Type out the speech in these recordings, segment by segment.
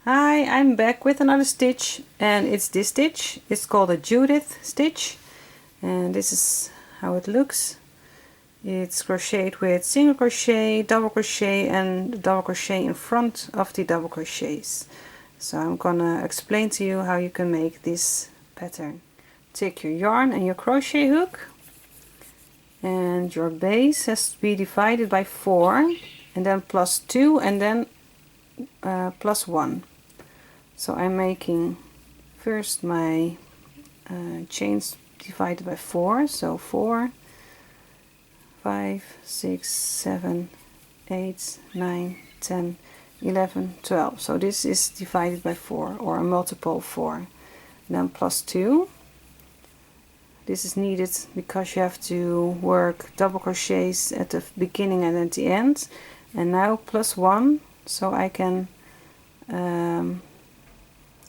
Hi, I'm back with another stitch, and it's this stitch. It's called a Judith stitch, and this is how it looks. It's crocheted with single crochet, double crochet, and double crochet in front of the double crochets. So I'm gonna explain to you how you can make this pattern. Take your yarn and your crochet hook, and your base has to be divided by 4, and then plus 2, and then plus 1. So I'm making first my chains divided by 4, so 4, 5, 6, 7, 8, 9, 10, 11, 12. So this is divided by 4, or a multiple of 4. Then plus 2. This is needed because you have to work double crochets at the beginning and at the end. And now plus 1, so I can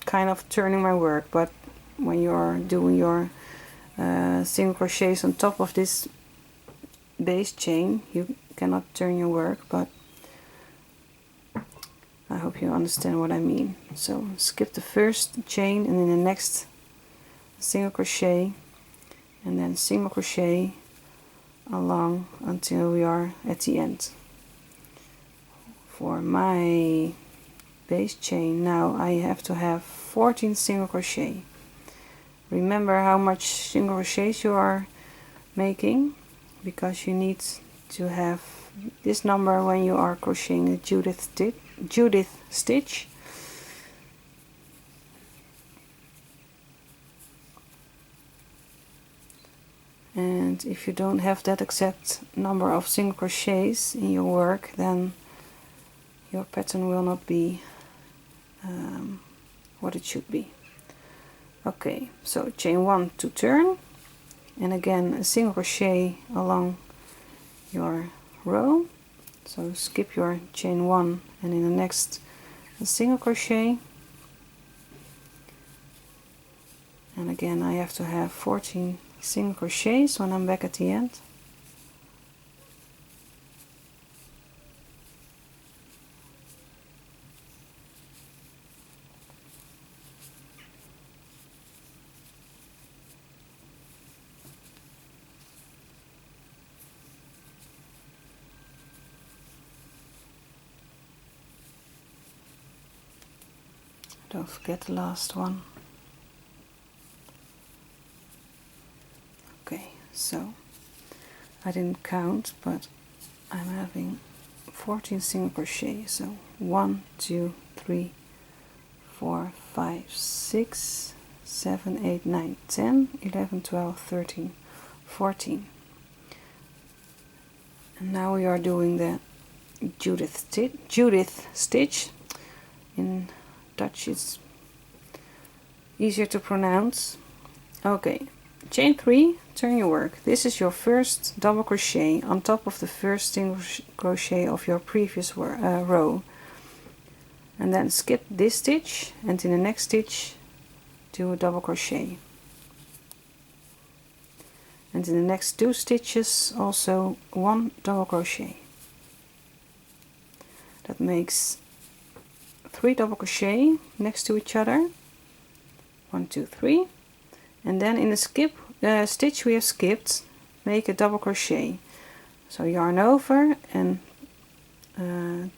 kind of turning my work, but when you're doing your single crochets on top of this base chain, you cannot turn your work, but I hope you understand what I mean. So skip the first chain and in the next single crochet, and then single crochet along until we are at the end. For my base chain now I have to have 14 single crochet. Remember how much single crochets you are making, because you need to have this number when you are crocheting a Judith stitch. And if you don't have that exact number of single crochets in your work, then your pattern will not be what it should be. Okay, so chain 1 to turn, and again a single crochet along your row. So skip your chain 1 and in the next a single crochet, and again I have to have 14 single crochets when I'm back at the end. Don't forget the last one. Okay, so I didn't count, but I'm having 14 single crochet. So 1, 2, 3, 4, 5, 6, 7, 8, 9, 10, 11, 12, 13, 14. And now we are doing the Judith stitch. In Dutch it's easier to pronounce. Okay, chain 3, turn your work. This is your first double crochet on top of the first single crochet of your previous row, and then skip this stitch, and in the next stitch do a double crochet, and in the next 2 stitches also 1 double crochet. That makes 3 double crochet next to each other, 1, 2, 3, and then in the stitch we have skipped, make a double crochet. So yarn over and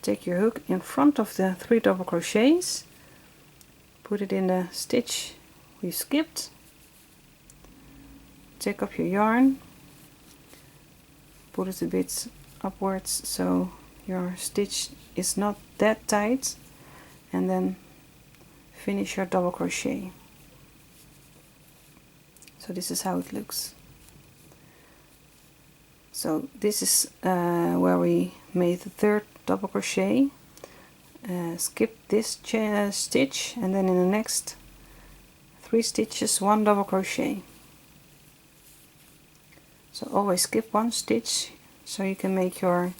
take your hook in front of the 3 double crochets, put it in the stitch we skipped, take up your yarn, put it a bit upwards so your stitch is not that tight, and then finish your double crochet. So this is how it looks. So this is where we made the 3rd double crochet. Skip this stitch, and then in the next 3 stitches 1 double crochet. So always skip 1 stitch so you can make your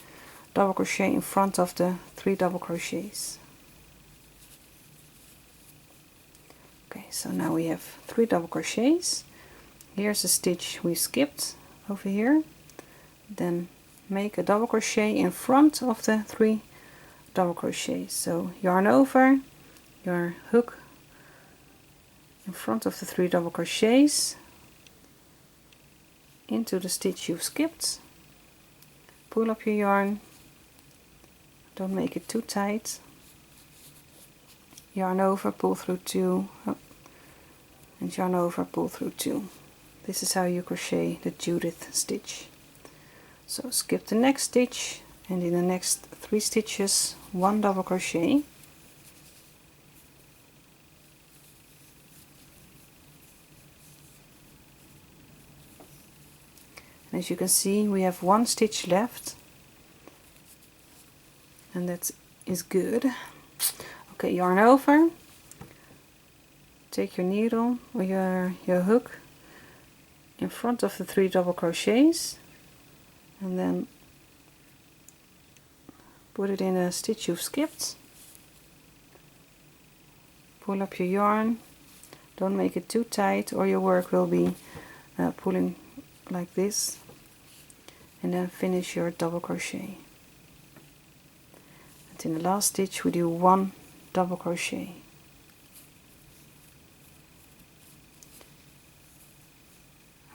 double crochet in front of the 3 double crochets. Okay, so now we have 3 double crochets. Here's a stitch we skipped over here. Then make a double crochet in front of the 3 double crochets. So yarn over, your hook in front of the 3 double crochets into the stitch you've skipped, pull up your yarn, don't make it too tight, yarn over, pull through 2, and yarn over, pull through 2. This is how you crochet the Judith stitch. So skip the next stitch, and in the next 3 stitches 1 double crochet, and as you can see we have 1 stitch left, and that is good. Okay, yarn over, take your needle or your hook in front of the 3 double crochets, and then put it in a stitch you've skipped, pull up your yarn, don't make it too tight or your work will be pulling like this, and then finish your double crochet. And in the last stitch we do 1 double crochet.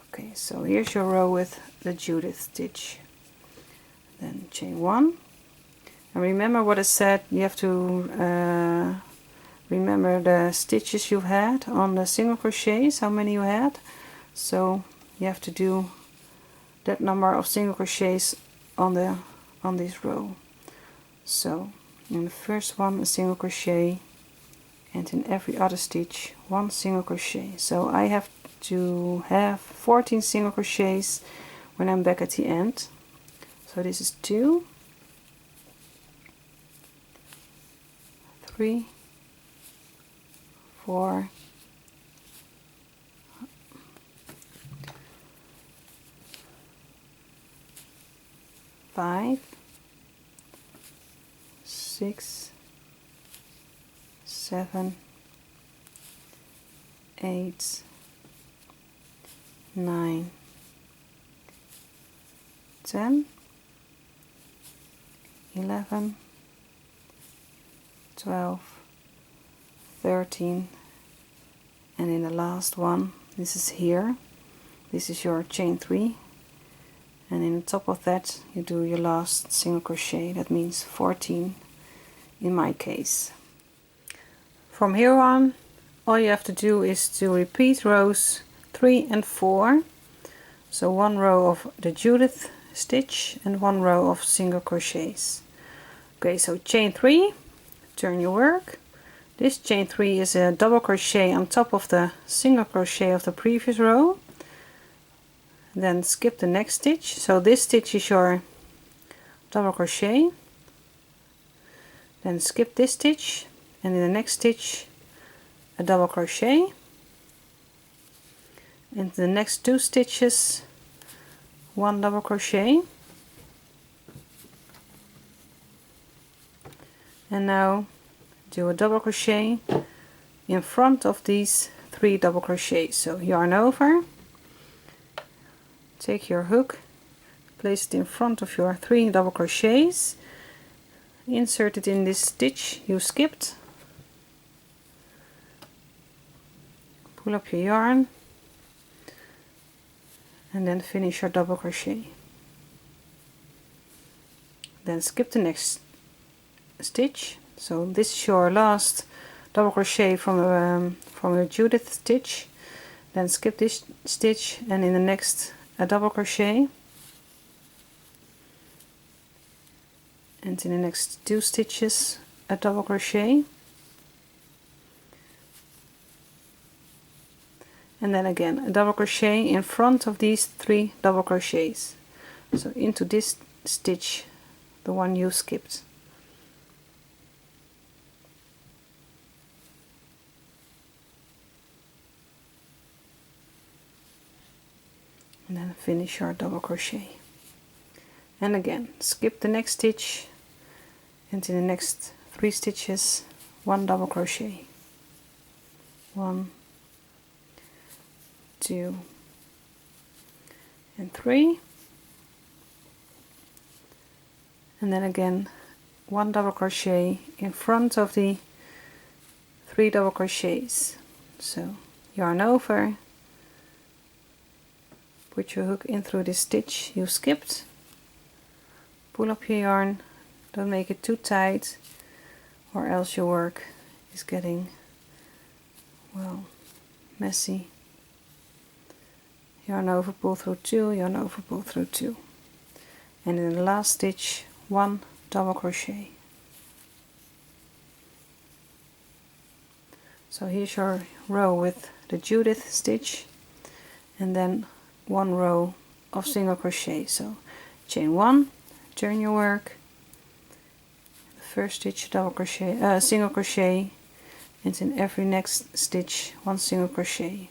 Okay, so here's your row with the Judith stitch. Then chain 1, and remember what I said, you have to remember the stitches you've had on the single crochets, how many you had. So you have to do that number of single crochets on this row. So in the first one a single crochet, and in every other stitch 1 single crochet. So I have to have 14 single crochets when I'm back at the end. So this is 2, 3, 4, 5, 6, 7, 8, 9, 10, 11, 12, 13, and in the last one, this is here, this is your chain 3, and in the top of that you do your last single crochet. That means 14 in my case. From here on all you have to do is to repeat rows 3 and 4, so 1 row of the Judith stitch and 1 row of single crochets. Okay, so chain 3, turn your work. This chain 3 is a double crochet on top of the single crochet of the previous row. Then skip the next stitch, so this stitch is your double crochet, then skip this stitch, and in the next stitch a double crochet, and the next 2 stitches 1 double crochet, and now do a double crochet in front of these 3 double crochets. So yarn over, take your hook, place it in front of your 3 double crochets, insert it in this stitch you skipped, pull up your yarn, and then finish your double crochet. Then skip the next stitch. So this is your last double crochet from the Judith stitch. Then skip this stitch, and in the next a double crochet, and in the next 2 stitches a double crochet, and then again a double crochet in front of these 3 double crochets, so into this stitch, the one you skipped. And then finish your double crochet, and again skip the next stitch, and in the next 3 stitches 1 double crochet, 1, 2, and 3, and then again 1 double crochet in front of the 3 double crochets. So yarn over, put your hook in through this stitch you skipped, pull up your yarn, don't make it too tight or else your work is getting, well, messy. Yarn over, pull through 2, yarn over, pull through 2, and in the last stitch 1 double crochet. So here's your row with the Judith stitch, and then 1 row of single crochet. So chain 1, turn your work, the first stitch double crochet, single crochet, and in every next stitch 1 single crochet.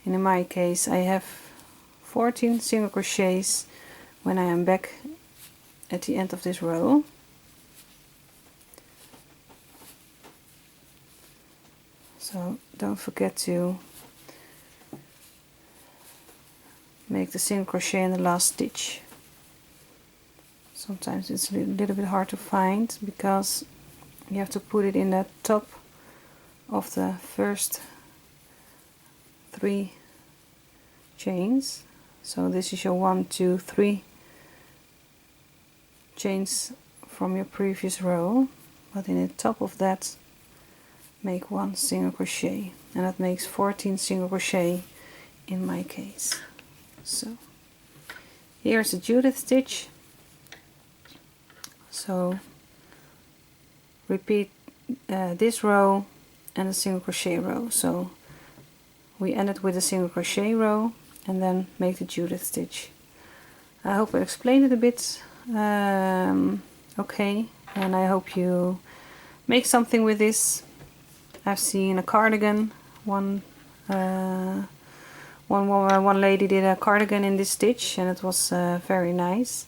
And in my case I have 14 single crochets when I am back at the end of this row. So don't forget to make the single crochet in the last stitch. Sometimes it's a little bit hard to find because you have to put it in the top of the first 3 chains. So this is your 1, 2, 3 chains from your previous row, but in the top of that make 1 single crochet, and that makes 14 single crochet in my case. So here's the Judith stitch. So repeat this row and a single crochet row. So we ended with a single crochet row and then make the Judith stitch. I hope I explained it a bit okay, and I hope you make something with this. I've seen a cardigan, one lady did a cardigan in this stitch, and it was very nice.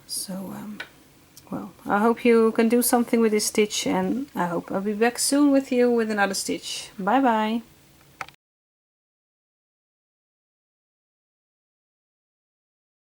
So well, I hope you can do something with this stitch, and I hope I'll be back soon with you with another stitch. Bye bye.